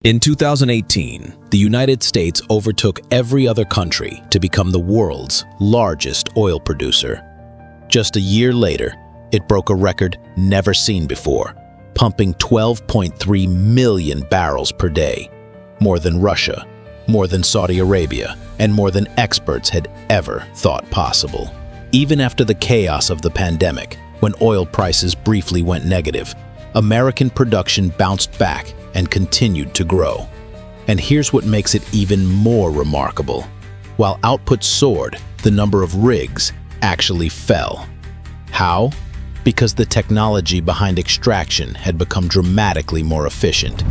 In 2018, the United States overtook every other country to become the world's largest oil producer. Just a year later, it broke a record never seen before, pumping 12.3 million barrels per day, more than Russia, more than Saudi Arabia, and more than experts had ever thought possible. Even after the chaos of the pandemic, when oil prices briefly went negative, American production bounced back and continued to grow. And here's what makes it even more remarkable. While output soared, the number of rigs actually fell. How? Because the technology behind extraction had become dramatically more efficient.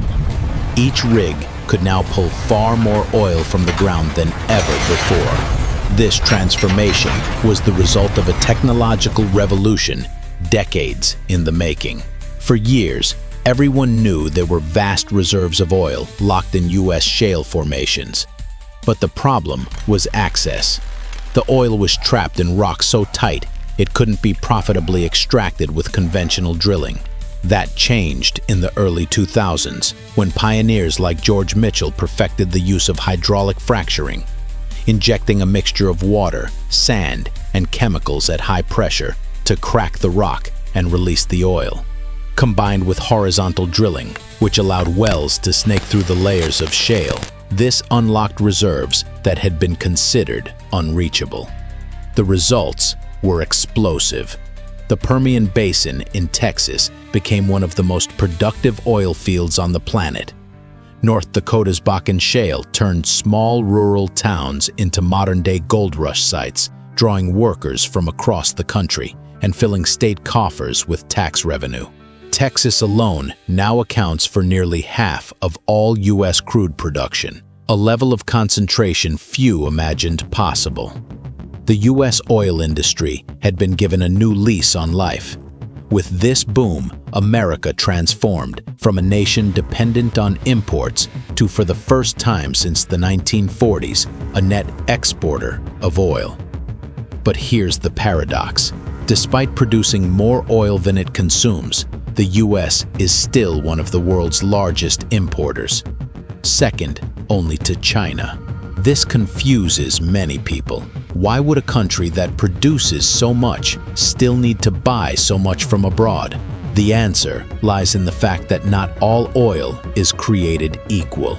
Each rig could now pull far more oil from the ground than ever before. This transformation was the result of a technological revolution decades in the making. For years, everyone knew there were vast reserves of oil locked in U.S. shale formations. But the problem was access. The oil was trapped in rock so tight it couldn't be profitably extracted with conventional drilling. That changed in the early 2000s, when pioneers like George Mitchell perfected the use of hydraulic fracturing, injecting a mixture of water, sand, and chemicals at high pressure to crack the rock and release the oil. Combined with horizontal drilling, which allowed wells to snake through the layers of shale, this unlocked reserves that had been considered unreachable. The results were explosive. The Permian Basin in Texas became one of the most productive oil fields on the planet. North Dakota's Bakken Shale turned small rural towns into modern-day gold rush sites, drawing workers from across the country and filling state coffers with tax revenue. Texas alone now accounts for nearly half of all U.S. crude production, a level of concentration few imagined possible. The U.S. oil industry had been given a new lease on life. With this boom, America transformed from a nation dependent on imports to, for the first time since the 1940s, a net exporter of oil. But here's the paradox. Despite producing more oil than it consumes, the U.S. is still one of the world's largest importers, second only to China. This confuses many people. Why would a country that produces so much still need to buy so much from abroad? The answer lies in the fact that not all oil is created equal.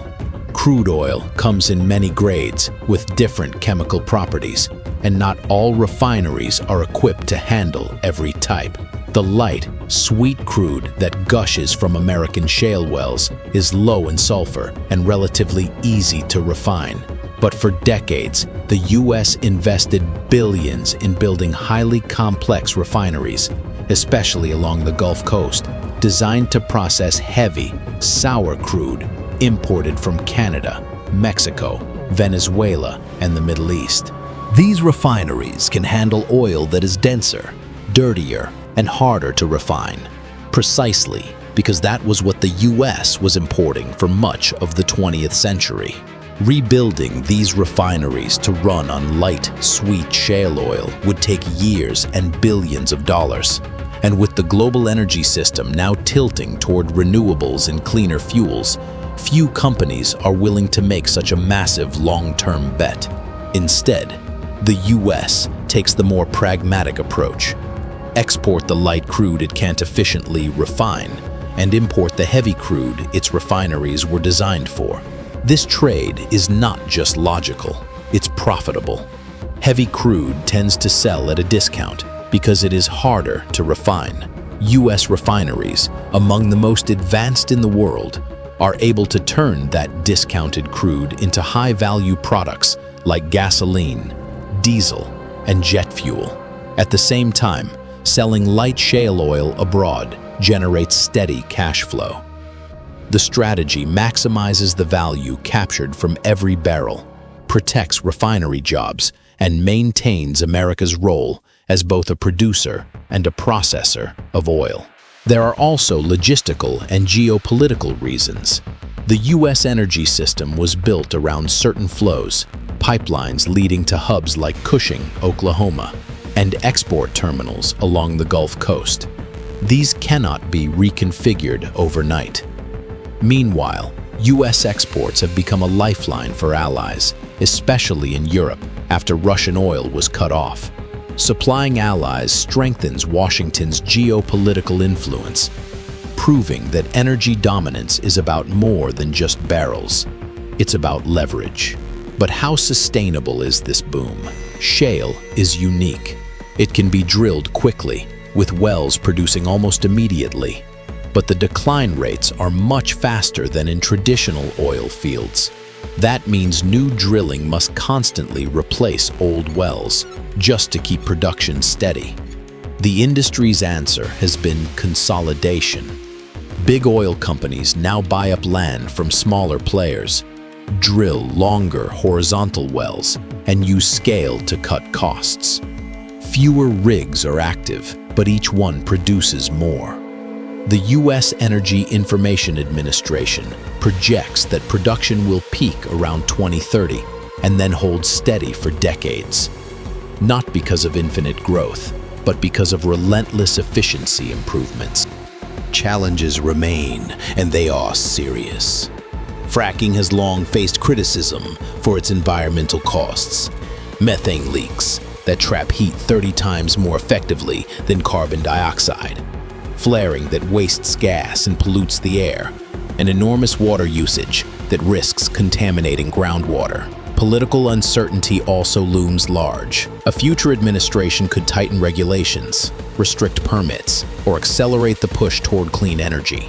Crude oil comes in many grades with different chemical properties, and not all refineries are equipped to handle every type. The light, sweet crude that gushes from American shale wells is low in sulfur and relatively easy to refine. But for decades, the U.S. invested billions in building highly complex refineries, especially along the Gulf Coast, designed to process heavy, sour crude imported from Canada, Mexico, Venezuela, and the Middle East. These refineries can handle oil that is denser, dirtier, and harder to refine, precisely because that was what the U.S. was importing for much of the 20th century. Rebuilding these refineries to run on light, sweet shale oil would take years and billions of dollars. And with the global energy system now tilting toward renewables and cleaner fuels, few companies are willing to make such a massive long-term bet. Instead, the U.S. takes the more pragmatic approach. Export the light crude it can't efficiently refine, and import the heavy crude its refineries were designed for. This trade is not just logical, it's profitable. Heavy crude tends to sell at a discount because it is harder to refine. U.S. refineries, among the most advanced in the world, are able to turn that discounted crude into high-value products like gasoline, diesel, and jet fuel. At the same time, selling light shale oil abroad generates steady cash flow. The strategy maximizes the value captured from every barrel, protects refinery jobs, and maintains America's role as both a producer and a processor of oil. There are also logistical and geopolitical reasons. The U.S. energy system was built around certain flows, pipelines leading to hubs like Cushing, Oklahoma, and export terminals along the Gulf Coast. These cannot be reconfigured overnight. Meanwhile, U.S. exports have become a lifeline for allies, especially in Europe after Russian oil was cut off. Supplying allies strengthens Washington's geopolitical influence, proving that energy dominance is about more than just barrels. It's about leverage. But how sustainable is this boom? Shale is unique. It can be drilled quickly, with wells producing almost immediately. But the decline rates are much faster than in traditional oil fields. That means new drilling must constantly replace old wells, just to keep production steady. The industry's answer has been consolidation. Big oil companies now buy up land from smaller players, drill longer horizontal wells, and use scale to cut costs. Fewer rigs are active, but each one produces more. The U.S. Energy Information Administration projects that production will peak around 2030 and then hold steady for decades. Not because of infinite growth, but because of relentless efficiency improvements. Challenges remain, and they are serious. Fracking has long faced criticism for its environmental costs. Methane leaks that trap heat 30 times more effectively than carbon dioxide. Flaring that wastes gas and pollutes the air, and enormous water usage that risks contaminating groundwater. Political uncertainty also looms large. A future administration could tighten regulations, restrict permits, or accelerate the push toward clean energy.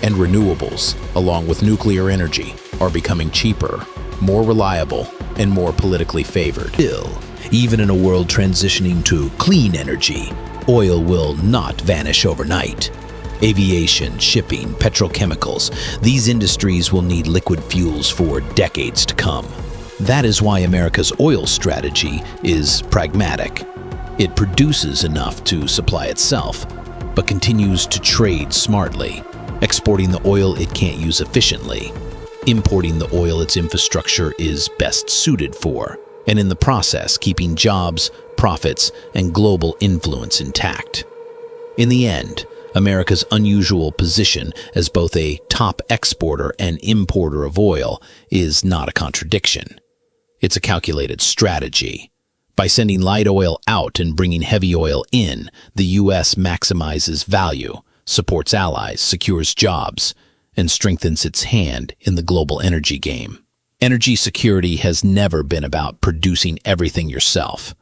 And renewables, along with nuclear energy, are becoming cheaper, more reliable, and more politically favored. Still, even in a world transitioning to clean energy, oil will not vanish overnight. Aviation, shipping, petrochemicals, these industries will need liquid fuels for decades to come. That is why America's oil strategy is pragmatic. It produces enough to supply itself, but continues to trade smartly, exporting the oil it can't use efficiently, importing the oil its infrastructure is best suited for, and in the process keeping jobs, profits, and global influence intact. In the end, America's unusual position as both a top exporter and importer of oil is not a contradiction. It's a calculated strategy. By sending light oil out and bringing heavy oil in, the U.S. maximizes value, supports allies, secures jobs, and strengthens its hand in the global energy game. Energy security has never been about producing everything yourself.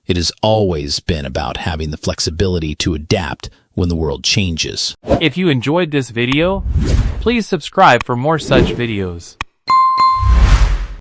It has always been about having the flexibility to adapt when the world changes. If you enjoyed this video, please subscribe for more such videos.